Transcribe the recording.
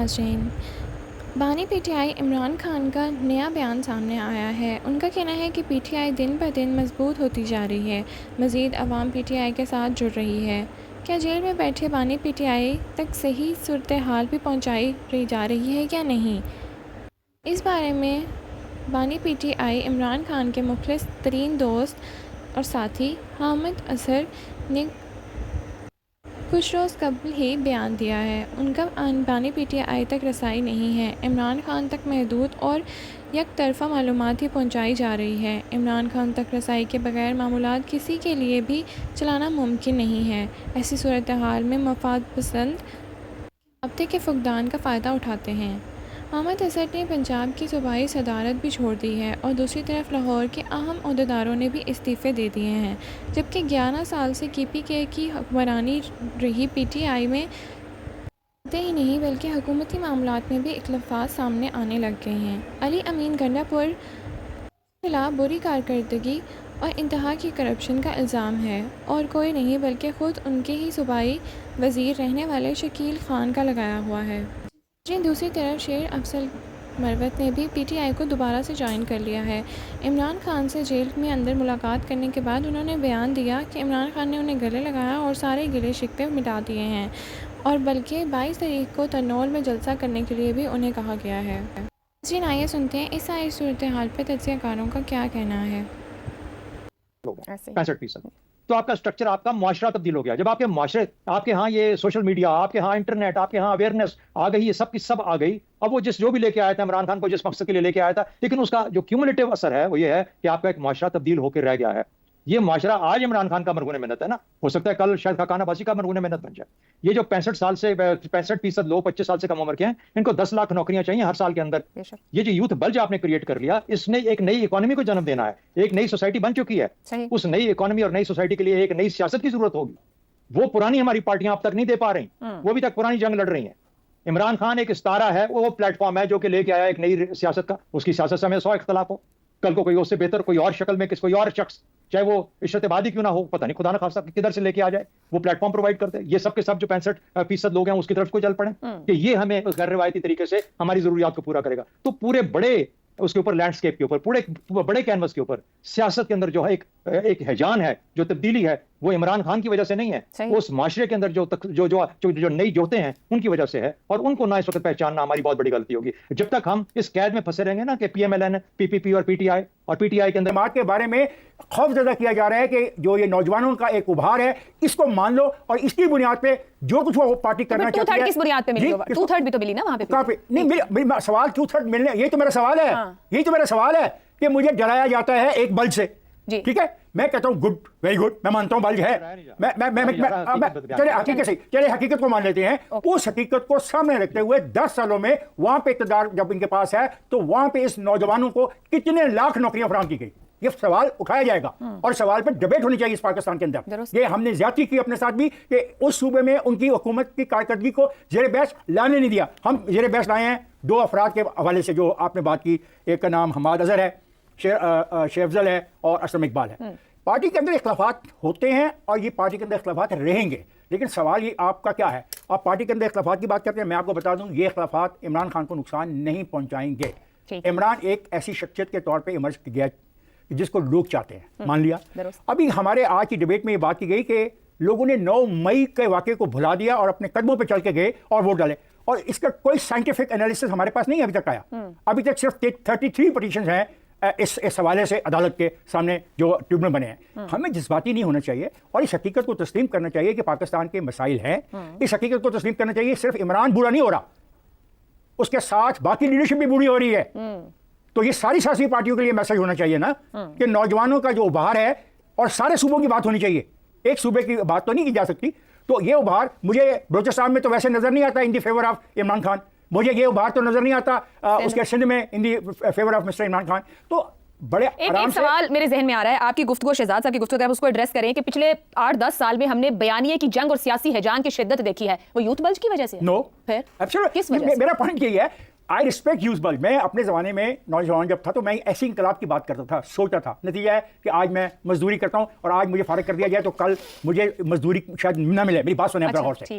ناظرین، بانی P T I Imran Khan کا نیا بیان سامنے آیا ہے۔ ان کا کہنا ہے کہ پی ٹی آئی دن بہ دن مضبوط ہوتی جا رہی ہے، مزید عوام پی ٹی آئی کے ساتھ جڑ رہی ہے۔ کیا جیل میں بیٹھے بانی پی ٹی آئی تک صحیح صورتحال بھی پہنچائی جا رہی ہے یا نہیں؟ اس بارے میں بانی P T I Imran Khan کے مخلص ترین دوست اور ساتھی حامد اظہر نے کچھ روز قبل ہی بیان دیا ہے۔ ان کا بانی پی ٹی آئی تک رسائی نہیں ہے، عمران خان تک محدود اور یک طرفہ معلومات ہی پہنچائی جا رہی ہے۔ عمران خان تک رسائی کے بغیر معاملات کسی کے لیے بھی چلانا ممکن نہیں ہے۔ ایسی صورتحال میں مفاد پسند رابطے کے فقدان کا فائدہ اٹھاتے ہیں۔ حامد اظہر نے پنجاب کی صوبائی صدارت بھی چھوڑ دی ہے اور دوسری طرف لاہور کے اہم عہدیداروں نے بھی استعفے دے دیے ہیں، جبکہ 11 سال سے کے پی کے کی حکمرانی رہی پی ٹی آئی میں ہی نہیں بلکہ حکومتی معاملات میں بھی اختلافات سامنے آنے لگ گئے ہیں۔ علی امین گنڈا پور کے خلاف بری کارکردگی اور انتہا کی کرپشن کا الزام ہے اور کوئی نہیں بلکہ خود ان کے ہی صوبائی وزیر رہنے والے شکیل خان کا لگایا ہوا ہے۔ دوسری طرف شیر افضل مروت نے بھی پی ٹی آئی کو دوبارہ سے جوائن کر لیا ہے۔ عمران خان سے جیل میں اندر ملاقات کرنے کے بعد انہوں نے بیان دیا کہ عمران خان نے انہیں گلے لگایا اور سارے گلے شکوے مٹا دیے ہیں اور بلکہ 22 تاریخ کو ترنول میں جلسہ کرنے کے لیے بھی انہیں کہا گیا ہے۔ ناظرین، آئیے سنتے ہیں اس ساری صورتحال پہ تجزیہ کاروں کا کیا کہنا ہے۔ 65%۔ تو آپ کا سٹرکچر، آپ کا معاشرہ تبدیل ہو گیا۔ جب آپ کے معاشرے، آپ کے ہاں یہ سوشل میڈیا، آپ کے ہاں انٹرنیٹ، آپ کے ہاں اویئرنیس آ گئی، یہ سب کی سب آ گئی۔ اب وہ جو بھی لے کے آیا تھا عمران خان کو، جس مقصد کے لیے لے کے آیا تھا، لیکن اس کا جو کیومولیٹو اثر ہے وہ یہ ہے کہ آپ کا ایک معاشرہ تبدیل ہو کے رہ گیا ہے۔ یہ معاشرہ آج عمران خان کا مرہون محنت ہے نا، ہو سکتا ہے کل شاید خاقان عباسی کا مرہون محنت بن جائے۔ یہ جو 65% لوگ 25 سال سے کم عمر کے ہیں، ان کو 10 لاکھ نوکریاں چاہیے ہر سال کے اندر۔ یہ جو یوتھ بلج آپ نے کریٹ کر لیا، اس نے ایک نئی اکانومی کو جنم دینا ہے، ایک نئی سوسائٹی بن چکی ہے۔ اس نئی اکانومی اور نئی سوسائٹی کے لیے ایک نئی سیاست کی ضرورت ہوگی۔ وہ پرانی ہماری پارٹیاں اب تک نہیں دے پا رہی، وہ بھی تک پرانی جنگ لڑ رہی ہیں۔ عمران خان ایک ستارہ ہے، وہ پلیٹ فارم ہے جو کہ لے کے آیا ایک نئی سیاست کا۔ اس کی سیاست سے ہمیں 100 اختلاف ہو، کل کو کوئی اس سے بہتر کوئی اور شکل میں کوئی اور شخص، چاہے وہ عشرت عبادی کیوں نہ ہو، پتہ نہیں خدا نہ خاصہ کدھر سے لے کے آ جائے، وہ پلیٹ فارم پرووائڈ کرتے ہیں۔ یہ سب کے سب جو 65% لوگ ہیں اس کی طرف کو چل پڑیں کہ یہ ہمیں غیر روایتی طریقے سے ہماری ضروریات کو پورا کرے گا۔ تو پورے بڑے اس کے اوپر لینڈسکیپ کے اوپر، پورے بڑے کینوس کے اوپر سیاست کے اندر جو ہے ایک ہیجان ہے، جو تبدیلی ہے، وہ عمران خان کی وجہ سے نہیں ہے، وہ اس معاشرے کے اندر جو نئی جوتیں ہیں ان کی وجہ سے ہے، اور ان کو نہ اس وقت پہچاننا ہماری بہت بڑی غلطی ہوگی۔ جب تک ہم اس قید میں پھنسے رہیں گے نا کہ پی ایم ایل این، پی پی پی اور پی ٹی آئی کے اندر جماعت کے بارے میں خوف زدہ کیا جا رہا ہے کہ جو یہ نوجوانوں کا ایک ابھار ہے، اس کو مان لو اور اس کی بنیاد پہ جو کچھ وہ پارٹی کرنا چاہتی ہے۔ کس بنیاد پہ ملی؟ 2/3 بھی تو ملی نا وہاں پہ۔ نہیں، سوال 2/3 ملنے، یہی تو میرا سوال ہے، یہی تو میرا سوال ہے کہ مجھے ڈرایا جاتا ہے ایک بلج سے، ٹھیک ہے، میں کہتا ہوں گڈ، ویری گڈ، میں مانتا ہوں بلج ہے، چلے حقیقت کو مان لیتے ہیں۔ اس حقیقت کو سامنے رکھتے ہوئے 10 سالوں میں وہاں پہ اقتدار جب ان کے پاس ہے تو وہاں پہ اس نوجوانوں کو کتنے لاکھ نوکریاں فراہم کی گئی، یہ سوال اٹھایا جائے گا اور سوال پہ ڈبیٹ ہونی چاہیے اس پاکستان کے اندر۔ یہ ہم نے زیادتی کی اپنے ساتھ بھی کہ اس صوبے میں ان کی حکومت کی کارکردگی کو زیر بحث لانے نہیں دیا۔ ہم زیر بحث لائے ہیں 2 افراد کے حوالے سے جو آپ نے بات کی، ایک کا نام حماد اظہر ہے، شیر افضل ہے اور اسلم اقبال ہے۔ پارٹی کے اندر اختلافات ہوتے ہیں اور یہ پارٹی کے اندر اختلافات رہیں گے، لیکن سوال یہ آپ کا کیا ہے؟ آپ پارٹی کے اندر اختلافات کی بات کرتے ہیں، میں آپ کو بتا دوں یہ اختلافات عمران خان کو نقصان نہیں پہنچائیں گے۔ عمران ایک ایسی شخصیت کے طور پہ ایمرج کیا جس کو لوگ چاہتے ہیں، مان لیا۔ ابھی ہمارے آج کی ڈیبیٹ میں یہ بات کی گئی کہ لوگوں نے 9 مئی کے واقعے کو بھلا دیا اور اپنے قدموں پہ چل کے گئے اور ووٹ ڈالے، اور اس کا کوئی سائنٹیفک انالیسس ہمارے پاس نہیں ابھی تک آیا۔ ابھی تک صرف 33 پٹیشنز ہیں اس حوالے سے عدالت کے سامنے جو ٹریبونل بنے ہیں۔ ہمیں جذباتی نہیں ہونا چاہیے اور اس حقیقت کو تسلیم کرنا چاہیے کہ پاکستان کے مسائل ہیں۔ اس حقیقت کو تسلیم کرنا چاہیے صرف عمران برا نہیں ہو رہا، اس کے ساتھ باقی لیڈرشپ بھی بری ہو رہی ہے۔ تو یہ ساری سیاسی پارٹیوں کے لیے میسج ہونا چاہیے نا کہ نوجوانوں کا جو ابھار ہے، اور سارے صوبوں کی بات ہونی چاہیے، ایک صوبے کی بات تو نہیں کی جا سکتی۔ تو یہ ابھار مجھے بلوچستان میں تو ویسے نظر نہیں آتا ان the favour of Imran Khan, مجھے یہ ابھار تو نظر نہیں آتا اس کے سندھ میں in the favour of mister Imran Khan. تو بڑے ایک سوال میرے ذہن میں آ رہا ہے، آپ کی گفتگو، شہزاد صاحب کی گفتگو، آپ اس کو ایڈریس کریں کہ پچھلے 8-10 سال میں ہم نے بیانیے کی جنگ اور سیاسی ہیجان کی شدت دیکھی ہے، وہ یوتھ بلج کی وجہ سے؟ نو، پھر کس وجہ سے؟ میرا پوائنٹ یہی ہے، آئی رسپیکٹ یوتھ بلج۔ میں اپنے زمانے میں نوجوان جب تھا تو میں ایسی انقلاب کی بات کرتا تھا، سوچتا تھا، نتیجہ ہے کہ آج میں مزدوری کرتا ہوں اور آج مجھے فارغ کر دیا جائے تو کل مجھے مزدوری شاید نہ ملے۔ میری بات سنیں غور سے،